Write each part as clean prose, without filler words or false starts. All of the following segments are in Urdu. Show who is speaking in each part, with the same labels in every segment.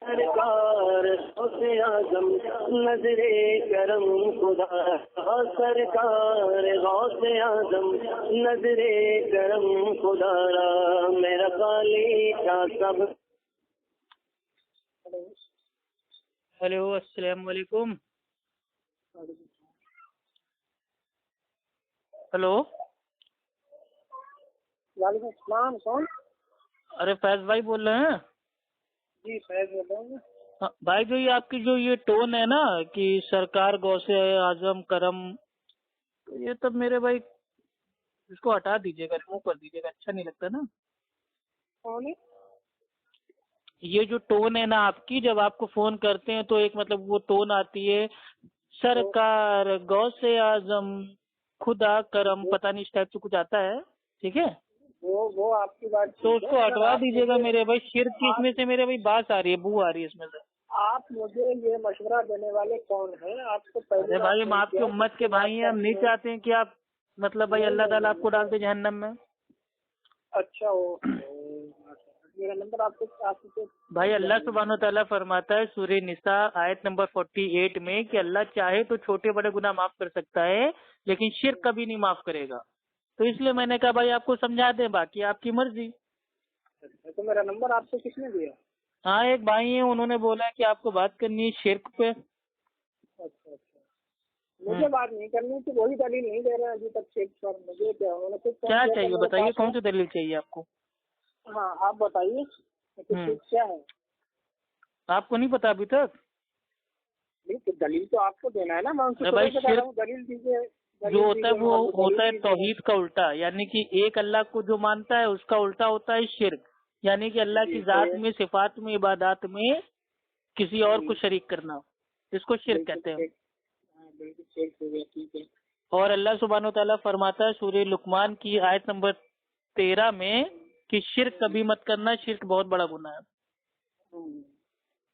Speaker 1: سرکار غوث اعظم نظر کرم خدا، سرکار غوث اعظم نظر کرم خدا را، میرا خالق کا سب۔
Speaker 2: ہیلو، السلام علیکم۔ ہلو،
Speaker 3: وعلیکم السلام، کون؟
Speaker 2: ارے فیض بھائی بول رہے ہیں؟
Speaker 3: جی فیض بول رہا ہوں۔
Speaker 2: ہاں بھائی، جو یہ آپ کی جو یہ ٹون ہے نا کہ سرکار غوث اعظم کرم، یہ تب میرے بھائی اس کو ہٹا دیجیے گا، ریموو کر دیجیے گا، اچھا نہیں لگتا نا۔
Speaker 3: کون ہے؟
Speaker 2: یہ جو ٹون ہے نا آپ کی، جب آپ کو فون کرتے ہیں تو ایک مطلب وہ ٹون آتی ہے، سرکار غوث اعظم خدا کرم، پتہ نہیں اس ٹائپ سے کچھ آتا ہے، ٹھیک ہے؟
Speaker 3: وہ آپ کی بات
Speaker 2: تو اس کو ہٹوا دیجیے گا میرے بھائی۔ شرک کی اس میں سے میرے بھائی بات آ رہی ہے، بو آ رہی ہے اس میں سے۔
Speaker 3: آپ مجھے یہ مشورہ دینے والے کون ہیں؟ آپ کو
Speaker 2: ارے بھائی، ہم آپ کی امت کے بھائی ہیں، ہم نہیں چاہتے ہیں کہ آپ مطلب بھائی اللہ تعالیٰ آپ کو ڈال دے جہنم میں۔
Speaker 3: اچھا، میرا نمبر آپ کو
Speaker 2: بھائی اللہ سبحانہ و تعالیٰ فرماتا ہے سورہ نساء آیت نمبر 48 میں کہ اللہ چاہے تو چھوٹے بڑے گناہ معاف کر سکتا ہے، لیکن شرک کبھی نہیں معاف کرے گا۔ تو اس لیے میں نے کہا بھائی آپ کو سمجھا دیں، باقی آپ کی مرضی۔
Speaker 3: تو میرا نمبر آپ کو کس نے دیا؟
Speaker 2: ہاں، ایک بھائی ہیں، انہوں نے بولا کہ آپ کو بات کرنی ہے شرک پہ۔
Speaker 3: اچھا، مجھے بات نہیں کرنی تو وہی دلیل نہیں دے رہے ابھی تک شیخ پر۔ مجھے
Speaker 2: کیا چاہیے بتائیے، کون سی دلیل چاہیے آپ کو؟
Speaker 3: ہاں آپ بتائیے کیا ہے؟
Speaker 2: آپ کو نہیں پتا ابھی تک؟
Speaker 3: دلیل تو آپ کو دینا ہے نا، میں
Speaker 2: بھائی شرک
Speaker 3: دلیل دیجیے۔
Speaker 2: جو ہوتا ہے وہ ہوتا ہے توحید کا الٹا، یعنی کہ ایک اللہ کو جو مانتا ہے اس کا الٹا ہوتا ہے شرک، یعنی کہ اللہ کی ذات میں، صفات میں، عبادات میں کسی اور کو شریک کرنا، اس کو شرک کہتے ہیں۔ اور اللہ سبحانہ و تعالیٰ فرماتا ہے سورہ لقمان کی آیت نمبر 13 میں کہ شرک کبھی مت کرنا، شرک بہت بڑا گناہ ہے۔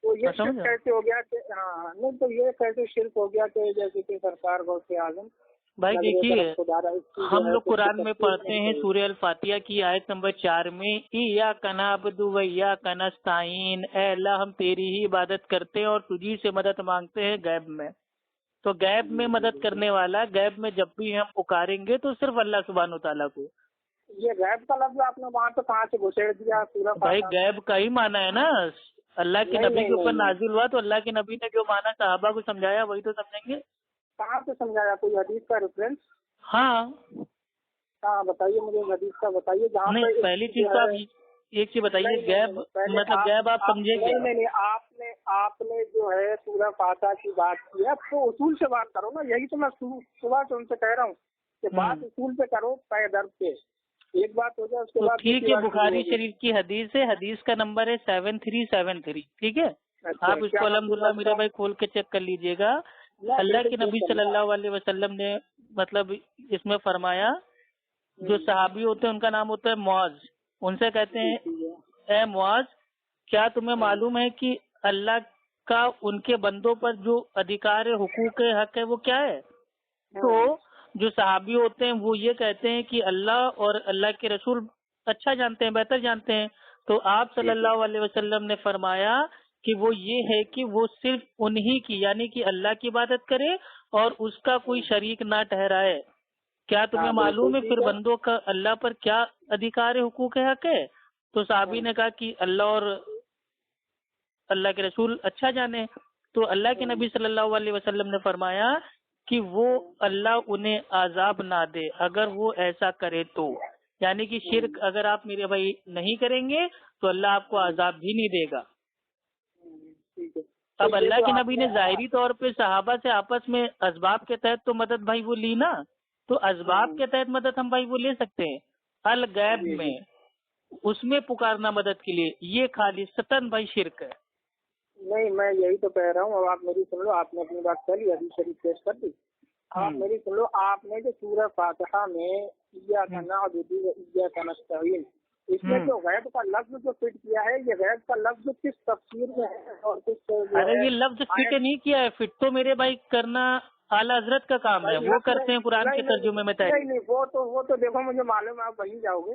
Speaker 3: تو یہ شرک کیسے ہو گیا کہ نہیں، تو یہ کیسے شرک ہو گیا کہ جیسے کہ سرکار غوث اعظم؟
Speaker 2: بھائی دیکھیے، ہم لوگ قرآن میں پڑھتے ہیں سورہ الفاتحہ کی آیت نمبر 4 میں ایاک نعبد و ایاک نستعین، اے اللہ ہم تیری ہی عبادت کرتے ہیں اور تجھی سے مدد مانگتے ہیں غیب میں۔ تو غیب میں مدد کرنے والا، غیب میں جب بھی ہم پکاریں گے تو صرف اللہ سبحانہ تعالیٰ کو۔
Speaker 3: یہ غیب کا لفظ آپ نے وہاں تو کہاں سے گھسیڑ دیا؟
Speaker 2: بھائی غیب کا ہی مانا ہے نا، اللہ کے نبی کے اوپر نازل ہوا تو اللہ کے نبی نے جو مانا صحابہ کو سمجھایا وہی تو سمجھیں گے۔
Speaker 3: کہاں سے سمجھایا؟ کوئی حدیث کا ریفرنس؟
Speaker 2: ہاں
Speaker 3: بتائیے، مجھے حدیث کا بتائیے جہاں
Speaker 2: نہیں، پہلی چیز تو آپ ایک چیز بتائیے، غیب مطلب غیب آپ سمجھے گے؟
Speaker 3: نہیں، آپ نے جو ہے سورہ فاتحہ کی بات کی ہے تو اصول سے بات کرو نا، یہی تو میں صبح سے ان سے کہہ رہا ہوں کہ بات اصول پہ کرو، پے درد پہ ایک بات ہو جائے اس کے بعد
Speaker 2: ٹھیک ہے۔ بخاری شریف کی حدیث ہے، حدیث کا نمبر ہے 7373، ٹھیک ہے؟ آپ اس کو الحمدللہ میرا بھائی کھول کے چیک کر لیجئے گا۔ اللہ کے نبی صلی اللہ علیہ وسلم نے مطلب اس میں فرمایا، جو صحابی ہوتے ہیں ان کا نام ہوتا ہے معاذ، ان سے کہتے ہیں اے معاذ، کیا تمہیں معلوم ہے کہ اللہ کا ان کے بندوں پر جو ادھیکار حقوق حق ہے وہ کیا ہے؟ تو جو صحابی ہوتے ہیں وہ یہ کہتے ہیں کہ اللہ اور اللہ کے رسول اچھا جانتے ہیں، بہتر جانتے ہیں۔ تو آپ صلی اللہ علیہ وسلم نے فرمایا کہ وہ یہ ہے کہ وہ صرف انہی کی یعنی کہ اللہ کی عبادت کرے اور اس کا کوئی شریک نہ ٹھہرائے۔ کیا تمہیں معلوم ہے پھر بندوں کا اللہ پر کیا ادھیکار حقوق حق ہے؟ تو صحابی نے کہا کہ اللہ اور اللہ کے رسول اچھا جانے۔ تو اللہ کے نبی صلی اللہ علیہ وسلم نے فرمایا کہ وہ اللہ انہیں عذاب نہ دے اگر وہ ایسا کرے تو، یعنی کہ شرک اگر آپ میرے بھائی نہیں کریں گے تو اللہ آپ کو عذاب بھی نہیں دے گا۔ اب اللہ کے نبی نے ظاہری طور پہ صحابہ سے آپس میں اسباب کے تحت تو مدد بھائی وہ لی نا، تو اسباب کے تحت مدد ہم بھائی وہ لے سکتے ہیں۔ الغیب میں اس میں پکارنا مدد کے لیے، یہ خالصتاً بھائی شرک ہے۔
Speaker 3: نہیں، میں یہی تو کہہ رہا ہوں، اب آپ میری سن لو، آپ نے اپنی بات کہہ لی، حدیث شریف پیش کر دی، آپ میری سن لو۔ آپ نے جو سورہ فاتحہ میں ایاک نعبد و ایاک نستعین، اس میں جو غیب کا لفظ جو فٹ کیا ہے، یہ غیب کا لفظ کس تفسیر میں ہے اور کس؟
Speaker 2: ارے یہ لفظ فٹ نہیں کیا ہے، فٹ تو میرے بھائی کرنا اعلیٰ حضرت کا کام ہے، وہ کرتے ہیں قرآن کے ترجمے میں۔
Speaker 3: نہیں، وہ تو دیکھو مجھے معلوم ہے آپ وہیں جاؤ گے،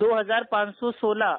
Speaker 2: 2516।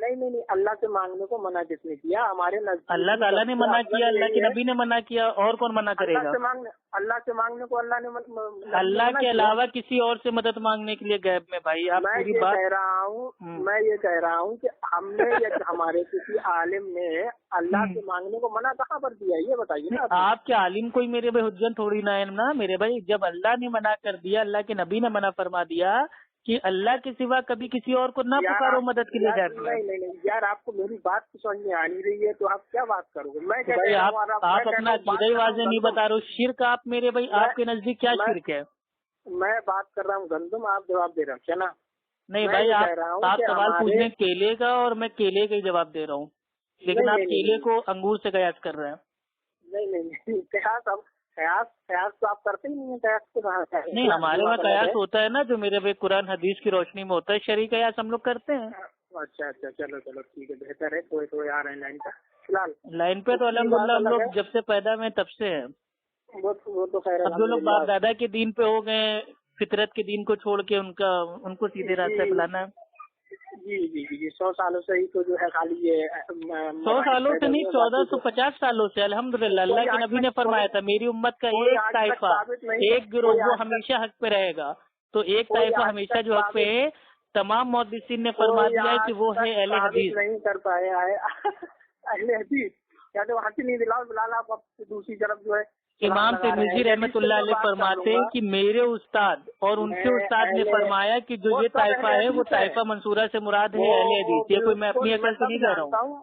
Speaker 3: نہیں اللہ سے مانگنے کو منع کس نے کیا؟ ہمارے نزدیک
Speaker 2: اللہ تعالیٰ نے منع کیا، اللہ کے نبی نے منع کیا، اور کون منع کرے گا؟
Speaker 3: اللہ سے مانگنے کو اللہ نے
Speaker 2: اللہ کے علاوہ کسی اور سے مدد مانگنے کے لیے غیب میں بھائی آپ پوری بات
Speaker 3: میں یہ کہہ رہا ہوں کہ ہم نے یا ہمارے کسی عالم نے اللہ سے مانگنے کو منع کہاں پر کیا؟ یہ بتائیے نا.
Speaker 2: آپ کے عالم کوئی میرے بھائی حجت تھوڑی نہ ہے نا میرے بھائی. جب اللہ نے منع کر دیا، اللہ کے نبی نے منع فرما دیا کہ اللہ کے سوا کبھی کسی اور کو نہ پکارو مدد کے لیے غیب میں.
Speaker 3: نہیں یار، آپ کو میری بات سمجھ میں آ نہیں رہی ہے تو آپ کیا بات کرو گے؟ میں
Speaker 2: آپ اپنا عقیدہ ہی واضح نہیں بتا رہے ہو. شرک آپ میرے بھائی آپ کے نزدیک کیا شرک ہے؟
Speaker 3: میں بات کر رہا ہوں گندم، آپ جواب دے رہے ہیں کیا نا؟
Speaker 2: نہیں بھائی، آپ سوال پوچھ رہے ہیں کیلے کا اور میں کیلے کا ہی جواب دے رہا ہوں، لیکن آپ کیلے کو انگور سے قیاس کر رہے ہیں.
Speaker 3: نہیں قیاس تو آپ کرتے ہی نہیں ہیں. قیاس تو
Speaker 2: نہیں، ہمارے وہاں قیاس ہوتا ہے نا جو میرے بھائی قرآن حدیث کی روشنی میں ہوتا ہے، شرعی قیاس ہم لوگ کرتے ہیں.
Speaker 3: اچھا چلو ٹھیک ہے، بہتر ہے. تھوڑے آ رہے ہیں لائن پہ فی الحال.
Speaker 2: لائن پہ تو الحمدللہ ہم لوگ جب سے پیدا ہوئے تب سے ہیں.
Speaker 3: وہ تو خیر
Speaker 2: اب جو لوگ باپ دادا کے دین پہ ہو گئے، فطرت کے دین کو چھوڑ کے ان کو سیدھے راستے پہ لانا ہے.
Speaker 3: جی 100 سالوں سے ہی تو جو ہے خالی یہ
Speaker 2: 100 سالوں سے نہیں، 1450 سالوں سے الحمدللہ. اللہ کے نبی نے فرمایا تھا میری امت کا ایک طائفہ، ایک گروہ وہ ہمیشہ حق پہ رہے گا. تو ایک طائفہ ہمیشہ جو حق پہ ہے، تمام محدثین نے فرما دیا ہے کہ وہ ہے اہل حدیث.
Speaker 3: نہیں کر پائے اہل حدیث کیا تو وہاں سے نہیں بلانا آپ دوسری طرف جو ہے.
Speaker 2: امام ترمذی رحمۃ اللہ علیہ فرماتے ہیں کہ میرے استاد اور ان کے استاد نے فرمایا کہ جو یہ طائفہ ہے وہ طائفہ منصورہ سے مراد ہے اہل حدیث. یہ کوئی میں اپنی عقل سے نہیں کہہ رہا ہوں.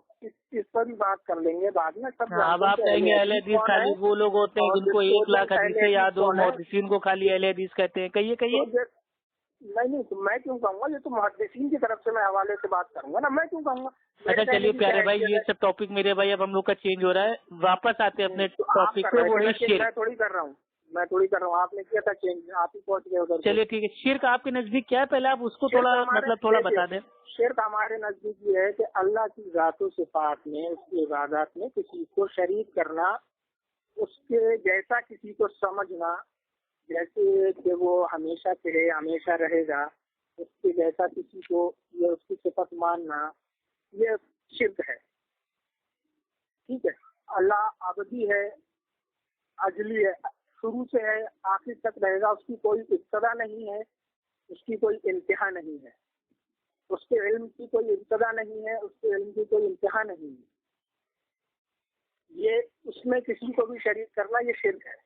Speaker 3: اس پر بھی بات کر لیں گے بعد میں.
Speaker 2: اب آپ کہیں گے اہل حدیث خالی وہ لوگ ہوتے ہیں جن کو 1 لاکھ حدیثیں یاد ہو، محدثین کو خالی اہل حدیث کہتے ہیں. کہیے
Speaker 3: نہیں تو میں کیوں کہوں گا؟ یہ تو محدثین کی طرف سے میں حوالے سے بات کروں گا نا، میں کیوں کہوں گا؟
Speaker 2: اچھا چلیے پیارے بھائی، یہ سب ٹاپک میرے بھائی اب ہم لوگ کا چینج ہو رہا ہے. واپس آتے ہیں اپنے ٹاپک پہ. وہ ہے شرک.
Speaker 3: میں تھوڑی کر رہا ہوں آپ نے کیا تھا چینج، آپ ہی پہنچ گئے ادھر.
Speaker 2: چلیے ٹھیک ہے. شرک آپ کے نزدیک کیا ہے پہلے آپ اس کو تھوڑا بتا دیں.
Speaker 3: شرک ہمارے نزدیک یہ ہے کہ اللہ کی ذات و صفات میں، اس کی عبادات میں کسی کو شریک کرنا، اس کے جیسا کسی کو سمجھنا، جیسے کہ وہ ہمیشہ کہے ہمیشہ رہے گا، اس کے جیسا کسی کو یہ اس کی صفت ماننا، یہ شرک ہے. ٹھیک ہے. اللہ ابدی ہے، اجلی ہے، شروع سے ہے آخر تک رہے گا. اس کی کوئی ابتدا نہیں ہے، اس کی کوئی انتہا نہیں ہے. اس کے علم کی کوئی ابتدا نہیں ہے، اس کے علم کی کوئی انتہا نہیں ہے. یہ اس میں کسی کو بھی شریک کرنا یہ شرک ہے.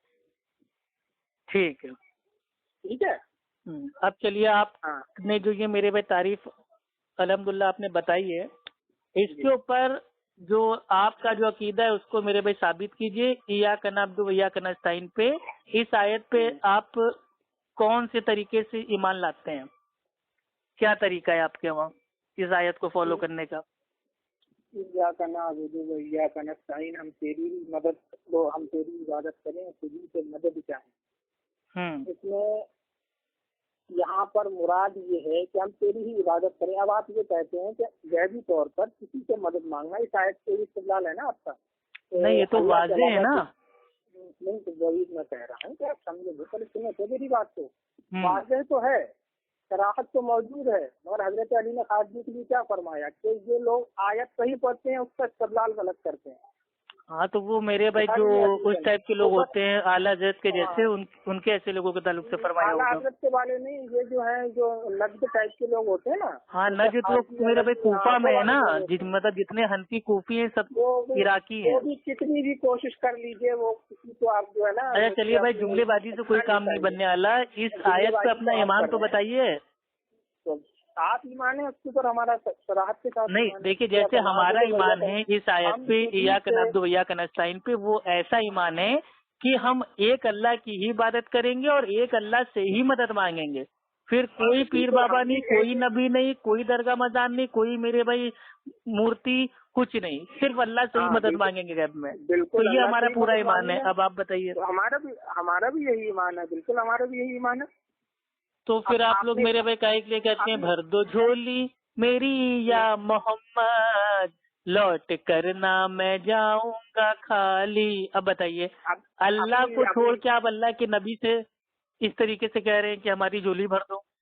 Speaker 2: ٹھیک
Speaker 3: ہے.
Speaker 2: اب چلیے آپ نے جو یہ میرے بھائی تعریف الحمدللہ آپ نے بتائی ہے، اس کے اوپر جو آپ کا جو عقیدہ ہے اس کو میرے بھائی ثابت کیجئے. ایاک نعبد و ایاک نستعین پہ اس آیت پہ آپ کون سے طریقے سے ایمان لاتے ہیں؟ کیا طریقہ ہے آپ کے وہاں اس آیت کو فالو کرنے کا؟
Speaker 3: ایاک نعبد و ایاک نستعین، ہم تیری عبادت کریں، تجھی سے مدد چاہیں. اس میں یہاں پر مراد یہ ہے کہ ہم تیری ہی عبادت کریں. اب آپ یہ کہتے ہیں کہ غیبی طور پر کسی سے مدد مانگنا، اس آیت سے استدلال ہے نا آپ کا؟
Speaker 2: نہیں یہ تو واضح ہے نا.
Speaker 3: نہیں تو وہی میں کہہ رہا ہوں کہ آپ سمجھے گے. پہلے سنیں تو میری بات تو واضح تو ہے، صراحت تو موجود ہے، مگر حضرت علی نے خارجی کے لیے کیا فرمایا کہ یہ لوگ آیت صحیح پڑھتے ہیں، اس کا استدلال غلط کرتے ہیں.
Speaker 2: ہاں تو وہ میرے بھائی جو اس ٹائپ کے لوگ ہوتے ہیں اعلیٰ حضرت کے جیسے، ان کے ایسے لوگوں کے تعلق سے فرمایا ہوگا.
Speaker 3: اعلیٰ حضرت کے والے نہیں، یہ جو ہیں جو نجد ٹائپ کے لوگ ہوتے ہیں نا.
Speaker 2: ہاں نجد وہ میرے بھائی کوفہ میں ہے نا، مطلب جتنے حنفی کوفی ہیں سب عراقی ہیں.
Speaker 3: کتنی بھی کوشش کر لیجیے وہ کسی کو آپ جو ہے نا.
Speaker 2: اچھا چلیے بھائی، جملے بازی سے کوئی کام نہیں بننے والا. اس آیت پہ اپنا ایمان تو بتائیے.
Speaker 3: آپ ایمان ہے اس کے اوپر ہمارا صراحت کے ساتھ
Speaker 2: نہیں. دیکھیے جیسے ہمارا ایمان ہے اس آیت پہ ایاک نعبد و ایاک نستعین پہ، وہ ایسا ایمان ہے کہ ہم ایک اللہ کی ہی عبادت کریں گے اور ایک اللہ سے ہی مدد مانگیں گے. پھر کوئی پیر بابا نہیں، کوئی نبی نہیں، کوئی درگاہ مزار نہیں، کوئی میرے بھائی مورتی، کچھ نہیں، صرف اللہ سے ہی مدد مانگیں گے غیب میں. تو یہ ہمارا پورا ایمان ہے. اب آپ بتائیے.
Speaker 3: ہمارا بھی یہی ایمان ہے. بالکل ہمارا بھی یہی ایمان ہے.
Speaker 2: تو پھر آپ لوگ میرے بھائی کاہے کے لیے کہتے ہیں بھر دو جھولی میری یا محمد، لوٹ کرنا میں جاؤں گا خالی. اب بتائیے، اللہ کو چھوڑ کے آپ اللہ کے نبی سے اس طریقے سے کہہ رہے ہیں کہ ہماری جھولی بھر دو.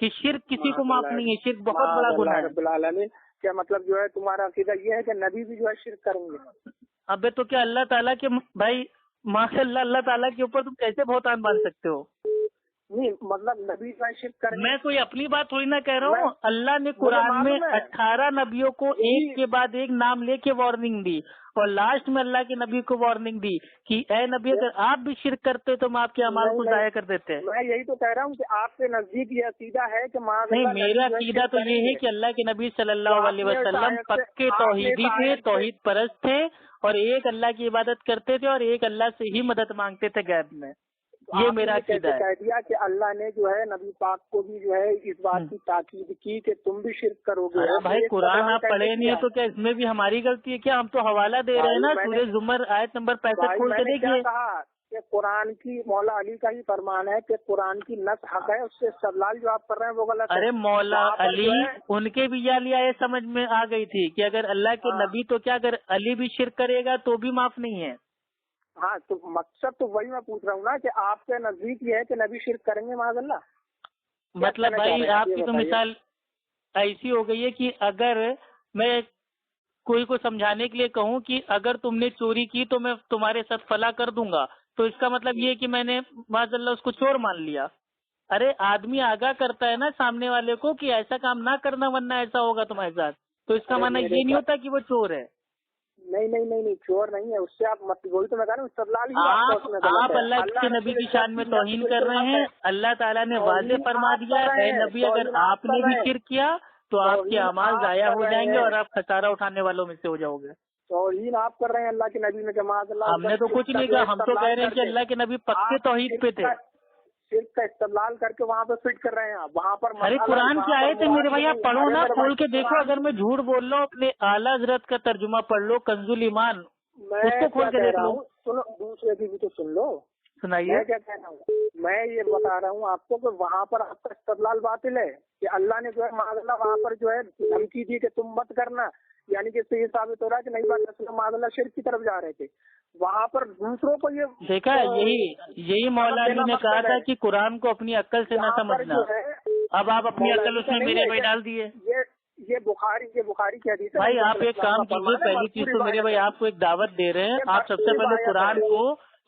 Speaker 2: کہ شرک کسی کو معاف نہیں ہے، شرک بہت بڑا گناہ ہے۔
Speaker 3: رب العالمین کیا مطلب جو ہے تمہارا عقیدہ یہ ہے کہ نبی بھی جو ہے شرک کریں گے؟
Speaker 2: ابے تو کیا اللہ تعالیٰ کے بھائی ماشاء اللہ، اللہ تعالیٰ کے اوپر تم کیسے بہتان باندھ سکتے ہو؟
Speaker 3: نہیں مطلب نبی جو ہے شرک کریں گے؟
Speaker 2: میں کوئی اپنی بات تھوڑی نہ کہہ رہا ہوں، اللہ نے قرآن میں 18 نبیوں کو ایک کے بعد ایک نام لے کے وارننگ دی، اور لاسٹ میں اللہ کے نبی کو وارننگ دی کہ اے نبی اگر آپ بھی شرک کرتے تو ہم آپ کے اعمال کو ضائع کر دیتے ہیں۔
Speaker 3: میں یہی تو کہہ رہا ہوں کہ آپ کے نزدیک یہ عقیدہ ہے کہ
Speaker 2: نہیں، میرا عقیدہ تو یہ ہے کہ اللہ کے نبی صلی اللہ علیہ وسلم پکے توحیدی تھے، توحید پرست تھے، اور ایک اللہ کی عبادت کرتے تھے اور ایک اللہ سے ہی مدد مانگتے تھے غیب میں۔ یہ میرا عقیدہ ہے۔
Speaker 3: کہہ دیا کہ اللہ نے جو ہے نبی پاک کو بھی جو ہے اس بات کی تاکید کی کہ تم بھی شرک کرو گے۔
Speaker 2: بھائی قرآن آپ پڑھے نہیں ہے تو کیا اس میں بھی ہماری غلطی ہے کیا؟ ہم تو حوالہ دے رہے ہیں نا، سورہ زمر آیت نمبر 65 کھول کے دیکھیے۔
Speaker 3: کہا کہ قرآن کی مولا علی کا ہی فرمان ہے کہ قرآن کی نص حق ہے، اس سے استدلال جو آپ کر رہے ہیں وہ غلط ہے۔
Speaker 2: ارے مولا علی ان کے بھی یہ سمجھ میں آ گئی تھی کہ اگر اللہ کے نبی تو کیا اگر علی بھی شرک کرے گا تو بھی معاف نہیں ہے۔
Speaker 3: ہاں تو مقصد تو وہی میں پوچھ رہا ہوں نا کہ آپ کے نزدیک یہ ہے کہ نبی شرک کریں گے معاذ اللہ؟
Speaker 2: مطلب بھائی آپ کی تو مثال ایسی ہو گئی ہے کہ اگر میں کوئی کو سمجھانے کے لیے کہوں کہ اگر تم نے چوری کی تو میں تمہارے ساتھ فلاں کر دوں گا، تو اس کا مطلب یہ ہے کہ میں نے معاذ اللہ اس کو چور مان لیا۔ ارے آدمی آگاہ کرتا ہے نا سامنے والے کو کہ ایسا کام نہ کرنا ورنہ ایسا ہوگا تمہارے ساتھ، تو اس کا معنی یہ نہیں ہوتا کہ وہ چور ہے۔
Speaker 3: نہیں چور نہیں ہے، اس سے آپ وہی تو میں کہہ رہا ہوں استدلال ہی
Speaker 2: آپ اللہ کے نبی کی شان میں توہین کر رہے ہیں۔ اللہ تعالیٰ نے واضح فرما دیا اے نبی اگر آپ نے بھی شرک کیا تو آپ کے اعمال ضائع ہو جائیں گے اور آپ خسارہ اٹھانے والوں میں سے ہو جاؤ گے۔
Speaker 3: توہین آپ کر رہے ہیں اللہ کے نبی میں جماعت اللہ۔
Speaker 2: ہم نے تو کچھ نہیں کہا، ہم تو کہہ رہے ہیں کہ اللہ کے نبی پکے توحید پہ تھے۔
Speaker 3: شرک کا استدلال کر کے وہاں پہ فٹ کر رہے ہیں وہاں پر۔
Speaker 2: ارے قرآن کی آیت ہے میرے بھائی، آپ پڑھو نا، کھول کے دیکھو۔ اگر میں جھوٹ بول رہا ہوں اپنے اعلیٰ حضرت کا ترجمہ پڑھ لو کنز الایمان، اس کو کھول کے دیکھ لو۔
Speaker 3: سنو دوسرے کی بھی تو سن لو،
Speaker 2: سنائیے۔
Speaker 3: میں کیا کہہ رہا ہوں، میں یہ بتا رہا ہوں آپ کو کہ وہاں پر آپ کا استدلال باطل ہے کہ اللہ نے جو ہے معاذ اللہ وہاں پر جو ہے دھمکی دی کہ تم مت کرنا، یعنی کہ اس سے یہ ثابت ہو رہا ہے کہ نہیں بات معاذ اللہ شرک کی طرف جا رہے تھے۔ وہاں پر دوسروں کو یہ
Speaker 2: دیکھا، یہی مولا علی نے کہا تھا کہ قرآن کو اپنی عقل سے نہ سمجھنا۔ اب آپ اپنی عقل اس میں میرے بھائی ڈال دیے۔
Speaker 3: یہ بخاری کی حدیث ہے
Speaker 2: بھائی آپ ایک کام کیجیے، پہلی چیز تو میرے بھائی آپ کو ایک دعوت دے رہے ہیں، آپ سب سے پہلے قرآن کو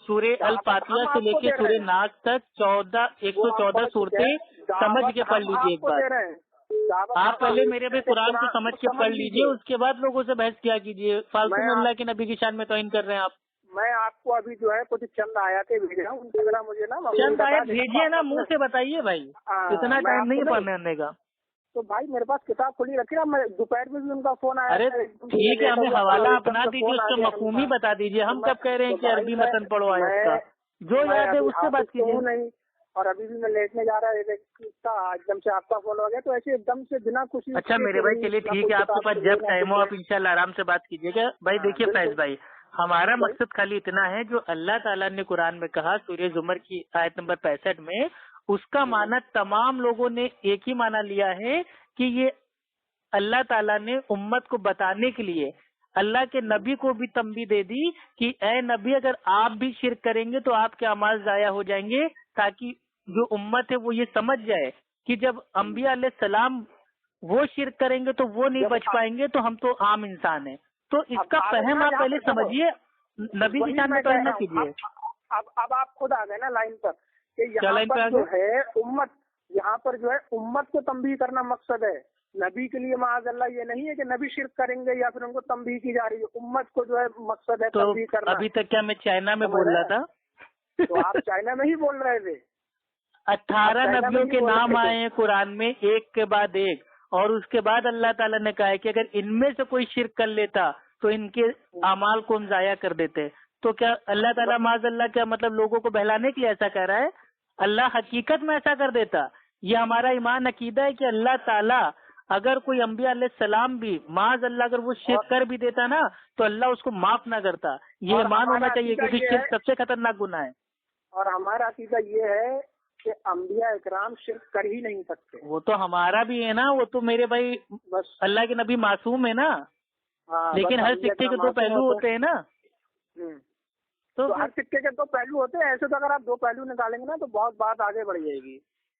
Speaker 2: سورہ الفاتحہ سے لے کے سورہ ناس تک 114 صورتیں سمجھ کے پڑھ لیجیے ایک بار۔ آپ پہلے میرے بھائی قرآن کو سمجھ کے پڑھ لیجیے، اس کے بعد لوگوں سے بحث کیا کیجیے۔ فالتو میں اللہ کے نبی کی شان میں توہین کر رہے ہیں آپ۔
Speaker 3: میں آپ کو ابھی جو ہے کچھ چند آیاتیں بھیج رہا ہوں، مجھے نا
Speaker 2: چند آیات بھیجیے نا، منہ سے بتائیے بھائی، اتنا ٹائم نہیں پڑھنے کا۔
Speaker 3: تو بھائی میرے پاس کتاب کھلی رکھی نا، میں دوپہر میں بھی ان کا فون آیا۔
Speaker 2: ارے ٹھیک ہے، ہمیں حوالہ اپنا دیجیے، اس کا مفہوم ہی بتا دیجیے۔ ہم کب کہہ رہے ہیں کہ عربی متن پڑھو آیت کا، جو یاد ہے اس سے بات کیجیے۔
Speaker 3: نہیں، اور ابھی بھی میں لیٹنے جا رہا ہے، ایک دم سے آپ کا فون ہو گیا، تو ایسے ایک دم سے بنا کچھ۔
Speaker 2: اچھا میرے بھائی چلیے ٹھیک ہے، آپ کے پاس جب ٹائم ہو آپ انشاءاللہ آرام سے بات کیجیے گا۔ بھائی دیکھیے فیض بھائی، ہمارا مقصد خالی اتنا ہے جو اللہ تعالیٰ نے قرآن میں کہا سورہ زمر کی آیت نمبر 65 میں، اس کا معنی تمام لوگوں نے ایک ہی معنی لیا ہے کہ یہ اللہ تعالیٰ نے امت کو بتانے کے لیے اللہ کے نبی کو بھی تنبیہ دے دی کہ اے نبی اگر آپ بھی شرک کریں گے تو آپ کے اعمال ضائع ہو جائیں گے، تاکہ جو امت ہے وہ یہ سمجھ جائے کہ جب انبیاء علیہ السلام وہ شرک کریں گے تو وہ نہیں بچ پائیں گے، تو ہم تو عام انسان ہیں۔ تو اس کا فہم آپ پہلے سمجھیے، نبی کی شان میں توہین نہ کیجیے۔
Speaker 3: اب آپ خود آ گئے نا لائن پر کہ یہاں پر جو ہے امت، یہاں پر جو ہے امت کو تنبیہ کرنا مقصد ہے، نبی کے لیے معاذ اللہ یہ نہیں ہے کہ نبی شرک کریں گے یا پھر ان کو تنبیہ کی جا رہی ہے، امت کو جو ہے مقصد ہے تنبیہ کرنا۔
Speaker 2: ابھی تک کیا میں چائنا میں بول رہا تھا؟
Speaker 3: تو آپ چائنا میں ہی بول رہے تھے۔
Speaker 2: 18 نبیوں کے نام آئے ہیں قرآن میں ایک کے بعد ایک، اور اس کے بعد اللہ تعالیٰ نے کہا ہے کہ اگر ان میں سے کوئی شرک کر لیتا تو ان کے اعمال کو ہم ضائع کر دیتے۔ تو کیا اللہ تعالیٰ معاذ اللہ کیا مطلب لوگوں کو بہلانے کے لیے ایسا کہہ رہا ہے؟ اللہ حقیقت میں ایسا کر دیتا۔ یہ ہمارا ایمان عقیدہ ہے کہ اللہ تعالیٰ اگر کوئی انبیاء علیہ السلام بھی معاذ اللہ اگر وہ شرک کر بھی دیتا نا تو اللہ اس کو معاف نہ کرتا۔ یہ ایمان ہونا چاہیے کیونکہ شرک سب سے خطرناک گناہ ہے۔
Speaker 3: اور ہمارا عقیدہ یہ ہے کہ انبیاء اکرام شرک کر ہی نہیں سکتے۔
Speaker 2: وہ تو ہمارا بھی ہے نا، وہ تو میرے بھائی اللہ کے نبی معصوم ہے نا، لیکن ہر سکے کے دو پہلو ہوتے ہیں نا۔
Speaker 3: تو ہر سکے کے دو پہلو ہوتے ہیں، ایسے تو اگر آپ دو پہلو نکالیں گے نا تو بہت بات آگے بڑھ جائے گی۔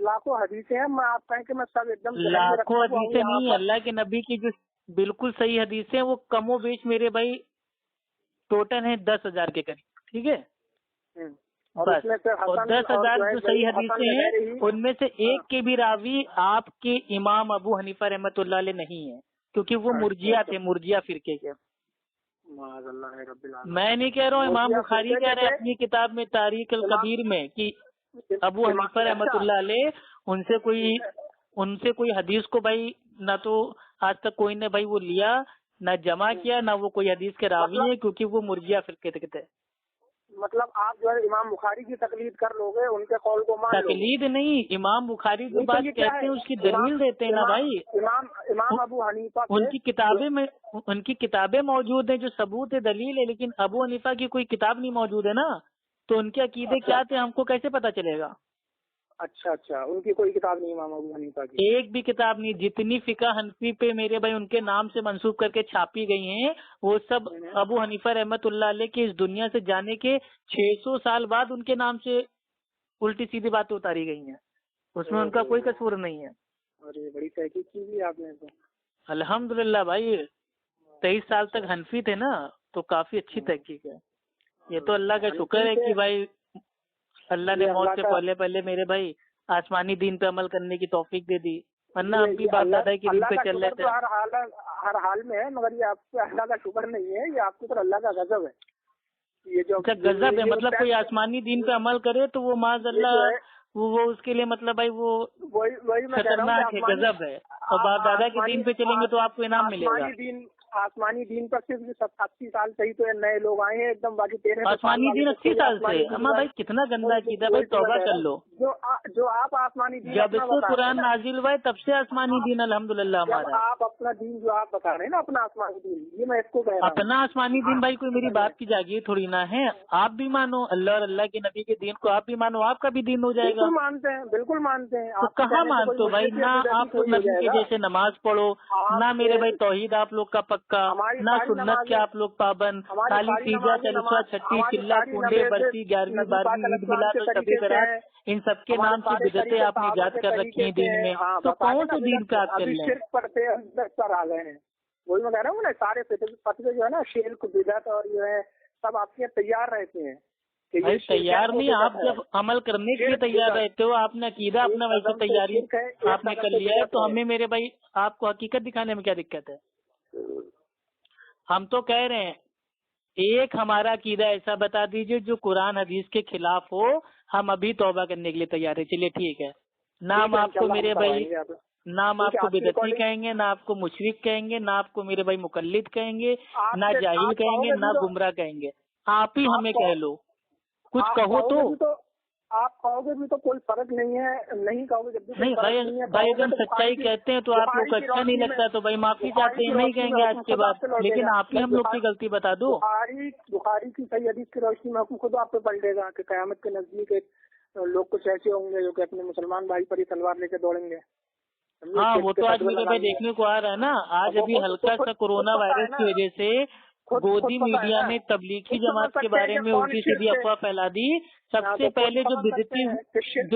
Speaker 3: لاکھوں حدیثیں ہیں, میں آپ کہیں کہ میں سب ایک دم
Speaker 2: لاکھوں حدیثیں نہیں, اللہ کے نبی کی جو بالکل صحیح حدیثیں وہ کم و بیش میرے بھائی ٹوٹل ہیں 10,000 کے قریب, ٹھیک ہے بس. اور 10,000 جو صحیح حدیثیں ہیں ان میں سے ایک کے بھی راوی آپ کے امام ابو حنیفہ رحمۃ اللہ علیہ نہیں ہیں, کیونکہ وہ مرجیہ تھے, مرجیہ فرقے کے. میں نہیں کہہ رہا ہوں, امام بخاری کہہ رہے ہیں اپنی کتاب میں تاریخ الکبیر میں کہ ابو حنیفہ رحمۃ اللہ علیہ ان سے کوئی حدیث کو بھائی نہ تو آج تک کوئی نے بھائی وہ لیا نہ جمع کیا, نہ وہ کوئی حدیث کے راوی ہیں, کیونکہ وہ مرجیہ فرقے تھے.
Speaker 3: مطلب آپ جو ہے امام بخاری کی تقلید کر لو گے, ان کے قول کو مان لو گے.
Speaker 2: تقلید نہیں, امام بخاری جو بات کہتے ہیں اس کی دلیل دیتے ہیں نا بھائی.
Speaker 3: امام ابو حنیفہ
Speaker 2: ان کی کتابیں موجود ہیں جو ثبوت ہے, دلیل ہے, لیکن ابو حنیفہ کی کوئی کتاب نہیں موجود ہے نا, تو ان کے عقیدے کیا تھے ہم کو کیسے پتا چلے گا؟
Speaker 3: اچھا, ان کی کوئی کتاب نہیں امام ابو حنیفہ کی؟
Speaker 2: ایک بھی کتاب نہیں. جتنی فقہ حنفی پہ میرے بھائی ان کے نام سے منسوب کر کے چھاپی گئی ہیں وہ سب ابو حنیفہ رحمۃ اللہ علیہ کے اس دنیا سے جانے کے 600 سال بعد ان کے نام سے الٹی سیدھی باتیں اتاری گئی ہیں, اس میں ان کا کوئی قصور نہیں ہے.
Speaker 3: ارے بڑی تحقیق کی بھی آپ نے تو.
Speaker 2: الحمدللہ بھائی 23 سال تک حنفی تھے نا, تو کافی اچھی تحقیق ہے. یہ تو اللہ کا شکر ہے کہ بھائی اللہ نے موت سے پہلے میرے بھائی آسمانی دین پہ عمل کرنے کی توفیق دے دی, ورنہ ہم بھی باپ دادا کے دین پہ چل رہے تھے.
Speaker 3: ہر حال میں ہے, مگر یہ آپ کو اللہ کا شکر نہیں ہے, یہ آپ کی طرف اللہ کا غضب ہے. یہ جو
Speaker 2: غضب ہے مطلب کوئی آسمانی دین پہ عمل کرے تو وہ معاذ اللہ وہ اس کے لیے مطلب بھائی وہ خطرناک ہے, غضب ہے. اور باپ دادا کے دین پہ چلیں گے تو آپ کو انعام ملے گا.
Speaker 3: آسمانی دین پر صرف 80 سال سے ہی تو نئے لوگ آئے ہیں ایک دم, باقی 13
Speaker 2: آسمانی دین 80 سال سے. اما بھائی کتنا گندا چیز ہے بھائی, توبہ کر لو.
Speaker 3: جو آپ آسمانی دین
Speaker 2: جب سے قرآن نازل ہوا ہے تب سے آسمانی دین الحمدللہ ہمارا.
Speaker 3: آپ اپنا دین جو آپ بتا رہے ہیں نا, اپنا آسمانی دین, یہ میں اس کو کہہ رہا ہوں.
Speaker 2: اپنا آسمانی دین بھائی کوئی میری بات کی جاگیر تھوڑی نہ ہے. آپ بھی مانو اللہ اور اللہ کے نبی کے دین کو, آپ بھی مانو, آپ کا بھی دین ہو جائے گا.
Speaker 3: بالکل مانتے ہیں.
Speaker 2: تو کہاں مانتے ہو بھائی؟ نہ آپ نبی کے جیسے نماز پڑھو, نہ میرے بھائی توحید آپ لوگ کا پکا, نہ سنت کے آپ لوگ پابند, خالی تیجا چلسا چھٹی چلا کنڈے برسی 11ویں 12ویں عید میلاد اور شب برات, ان سب کے نام کی بدعتیں آپ نے ایجاد کر رکھی ہیں دین میں. تو کون سے دین پہ آپ چل رہے
Speaker 3: ہیں؟ وہی میں کہہ رہا ہوں نا, سارے فتوے جو ہے نا شرک بدعت اور جو ہے سب آپ کے تیار رہتے ہیں.
Speaker 2: بھائی تیار نہیں, آپ جب عمل کرنے کے لیے تیار رہتے ہو, آپ نے عقیدہ اپنا ویسے تیاری آپ نے کر لیا ہے, تو ہمیں میرے بھائی آپ کو حقیقت دکھانے میں کیا دقت ہے؟ ہم تو کہہ رہے ہیں ایک ہمارا عقیدہ ایسا بتا دیجئے جو قرآن حدیث کے خلاف ہو, ہم ابھی توبہ کرنے کے لیے تیار ہے. چلیے ٹھیک ہے, نہ ہم آپ کو میرے بھائی نہ ہم آپ کو بدعتی کہیں گے, نہ آپ کو مشرک کہیں گے, نہ آپ کو میرے بھائی مقلد کہیں گے, نہ جاہل کہیں گے, نہ گمراہ کہیں گے. آپ ہی ہمیں کہہ لو, کچھ کہو تو.
Speaker 3: آپ کہو گے بھی تو کوئی فرق نہیں ہے, نہیں کہو گے جب
Speaker 2: نہیں بھائی اگر ہم سچائی کہتے ہیں تو آپ لوگ کو اچھا نہیں لگتا تو بھائی معافی چاہتے ہیں, نہیں کہیں گے آج کے بعد, لیکن آپ ہی ہم لوگ کی غلطی بتا دو.
Speaker 3: بخاری کی صحیح حدیث کی روشنی میں خود آپ پہ پلٹے گا کہ قیامت کے نزدیک لوگ کچھ ایسے ہوں گے جو کہ اپنے مسلمان بھائی پر ہی تلوار لے کے دوڑیں گے.
Speaker 2: ہاں وہ تو آج میرے بھائی دیکھنے کو آ رہا ہے نا. آج ابھی ہلکا سا کورونا وائرس کی وجہ سے گودی میڈیا نے تبلیغی جماعت کے بارے میں الٹی سیدھی افواہ پھیلا دی. سب سے پہلے جو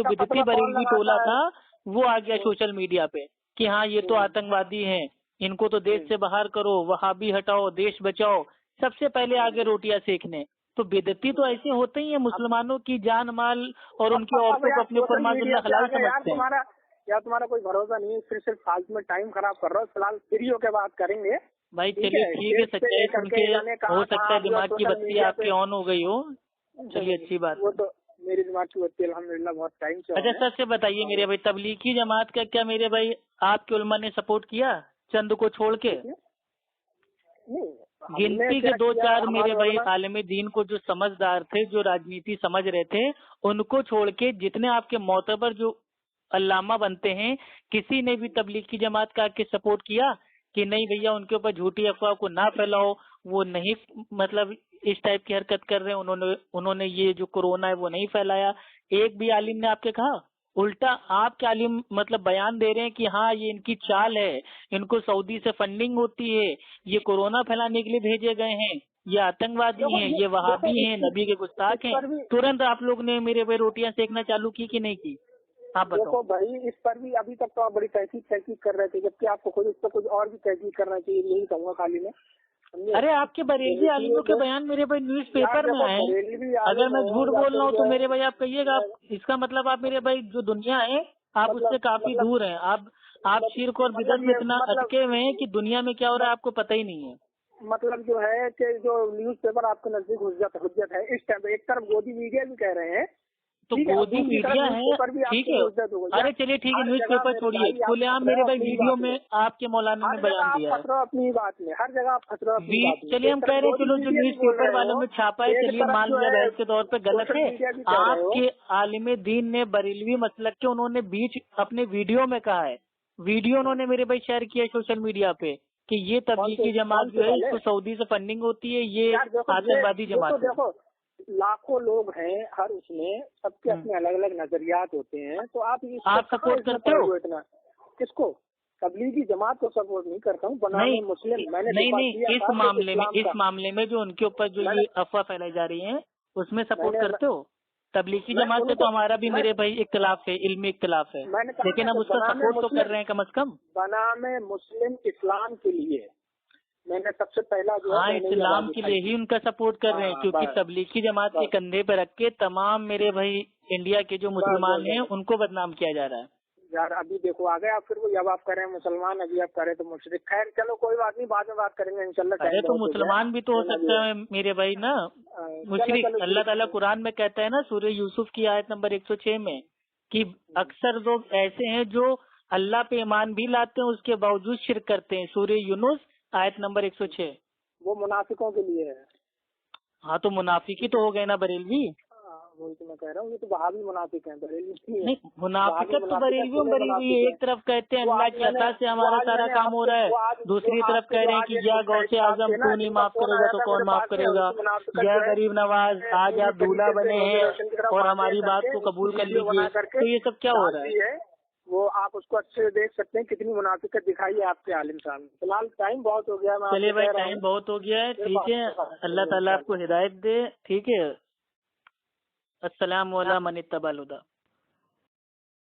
Speaker 2: بدعتی بریلوی ٹولہ تھا وہ آ گیا سوشل میڈیا پہ کہ ہاں یہ تو آتنکوادی ہیں, ان کو تو دیش سے باہر کرو, وہابی ہٹاؤ, دیش بچاؤ. سب سے پہلے آگے روٹیاں سیکھنے. تو بدعتی تو ایسے ہوتے ہی ہیں, مسلمانوں کی جان مال اور ان کی عورتوں کو اپنے اوپر معاذ اللہ حلال سمجھتے ہیں.
Speaker 3: یا تمہارا کوئی بھروسہ نہیں ہے, صرف فالتو میں ٹائم خراب کر رہا ہو. فی الحال فری ہو کے بات کریں گے
Speaker 2: بھائی. چلیے ٹھیک ہے, سچائی سن کے ہو سکتا ہے دماغ کی بتی آپ کی آن ہو گئی ہو. چلیے اچھی بات.
Speaker 3: وہ تو میری دماغ کی بتی الحمدللہ بہت ٹائم سے.
Speaker 2: اچھا سر سے بتائیے میرے بھائی, تبلیغی جماعت کا کیا میرے بھائی آپ کے علماء نے سپورٹ کیا چند کو چھوڑ کے؟ گنتی کے 2-4 میرے بھائی عالم دین کو جو سمجھدار تھے, جو راجنیتی سمجھ رہے تھے, ان کو چھوڑ کے جتنے آپ کے معتبر جو علامہ بنتے ہیں, کسی نے بھی تبلیغی جماعت کا کے سپورٹ کیا کہ نہیں بھیا ان کے اوپر جھوٹی افواہ کو نہ پھیلاؤ, وہ نہیں مطلب اس ٹائپ کی حرکت کر رہے ہیں, انہوں نے یہ جو کورونا ہے وہ نہیں پھیلایا؟ ایک بھی عالم نے آپ کے کہا؟ الٹا آپ کے عالم مطلب بیان دے رہے ہیں کہ ہاں یہ ان کی چال ہے, ان کو سعودی سے فنڈنگ ہوتی ہے, یہ کورونا پھیلانے کے لیے بھیجے گئے ہیں. یہ آتنکوادی ہیں، یہ وہابی ہیں، نبی کے گستاخ ہیں، ترنت آپ لوگ نے میرے بھائی روٹیاں سیکنا چالو کی کہ نہیں کی؟ آپ بتاؤ.
Speaker 3: دیکھو بھائی، اس پر بھی ابھی تک تو آپ بڑی تحقیق کر رہے تھے، جبکہ آپ کو خود اس پر کچھ اور بھی تحقیق کرنا چاہیے، یہی کہوں گا خالی میں.
Speaker 2: ارے آپ کے بریلوی عالموں کے بیان میرے بھائی نیوز پیپر میں آئے ہیں. اگر میں جھوٹ بول رہا ہوں تو میرے بھائی آپ کہیے گا. اس کا مطلب آپ میرے بھائی جو دنیا ہے آپ اس سے کافی دور ہیں. آپ شرک اور بدعت میں اتنا اٹکے ہوئے ہیں کہ دنیا میں کیا ہو رہا ہے آپ کو پتہ ہی نہیں ہے.
Speaker 3: مطلب جو ہے کہ جو نیوز پیپر آپ کے نزدیک حجت ہے، اس ٹائم ایک طرف گودی میڈیا بھی کہہ رہے ہیں
Speaker 2: تو گودی میڈیا ہے، ٹھیک ہے. ارے چلیے ٹھیک ہے، نیوز پیپر چھوڑیے، کھلے عام میرے بھائی ویڈیو میں آپ کے مولانا نے بیان دیا ہے.
Speaker 3: اپنی بات میں ہر جگہ آپ پھنس رہے ہو.
Speaker 2: چلیے ہم کہہ رہے ہیں چلو جو نیوز پیپر والوں میں چھاپا ہے چلیے مان لیا بحث کے طور پہ غلط ہے. آپ کے عالم دین نے بریلوی مسلک کے انہوں نے بیچ اپنے ویڈیو میں کہا ہے، ویڈیو انہوں نے میرے بھائی شیئر کیا ہے سوشل میڈیا پہ کہ یہ تبلیغی جماعت جو ہے اس کو سعودی سے فنڈنگ ہوتی ہے، یہ آتنکوادی جماعت ہے.
Speaker 3: دیکھو لاکھوں لوگ ہیں، ہر اس میں سب کے اپنے الگ الگ نظریات ہوتے ہیں، تو آپ
Speaker 2: سپورٹ کرتے ہو
Speaker 3: اتنا کس کو؟ تبلیغی جماعت کو سپورٹ نہیں کرتا ہوں.
Speaker 2: نہیں اس معاملے میں جو ان کے اوپر جو یہ افواہ پھیلائی جا رہی ہیں اس میں سپورٹ کرتے ہو؟ تبلیغی جماعت سے تو ہمارا بھی میرے بھائی اختلاف ہے، علمی اختلاف ہے، لیکن ہم اس کا سپورٹ تو کر رہے ہیں کم از کم.
Speaker 3: بنام مسلم اسلام کے لیے میں نے سب سے پہلا جو
Speaker 2: ہاں اسلام کے لیے ہی ان کا سپورٹ کر رہے ہیں، کیونکہ تبلیغی جماعت کے کندھے پہ رکھ کے تمام میرے بھائی انڈیا کے جو مسلمان ہیں ان کو بدنام کیا جا رہا ہے.
Speaker 3: یار ابھی دیکھو آ گئے آپ، پھر اب آپ کریں مسلمان، ابھی آپ کریں تو مشرک. خیر چلو کوئی بات نہیں، بعد میں بات کریں گے انشاءاللہ.
Speaker 2: ارے تو مسلمان بھی تو ہو سکتا ہے میرے بھائی نا مشرک. اللہ تعالیٰ قرآن میں کہتا ہے نا سورہ یوسف کی آیت نمبر 106 میں کہ اکثر لوگ ایسے ہیں جو اللہ پہ ایمان بھی لاتے ہیں اس کے باوجود شرک کرتے ہیں. سورہ یونس آیت نمبر 106.
Speaker 3: وہ منافقوں کے لیے ہے.
Speaker 2: ہاں تو منافقی تو ہو گئے نا بریلوی.
Speaker 3: وہی تو میں کہہ رہا ہوں، یہ تو وہابی منافق ہیں، بریلوی
Speaker 2: نہیں. منافقت تو بریلوی ایک طرف کہتے ہیں اللہ کی عطا سے ہمارا سارا کام ہو رہا ہے، دوسری طرف کہہ رہے ہیں کہ یا غوث اعظم تو نہیں معاف کرے گا تو کون معاف کرے گا، یا غریب نواز آج آپ دولہا بنے ہیں اور ہماری بات کو قبول کر لیجیے. تو یہ سب کیا ہو رہا ہے؟
Speaker 3: وہ آپ اس کو اچھے سے دیکھ سکتے ہیں کتنی منافقت دکھائی ہے آپ کے عالم صاحب. فی الحال ٹائم بہت ہو گیا.
Speaker 2: چلیے بھائی ٹائم بہت ہو گیا ہے، ٹھیک ہے. اللہ تعالیٰ آپ کو ہدایت دے، ٹھیک ہے. السلام علیکم من اتبع الہدی.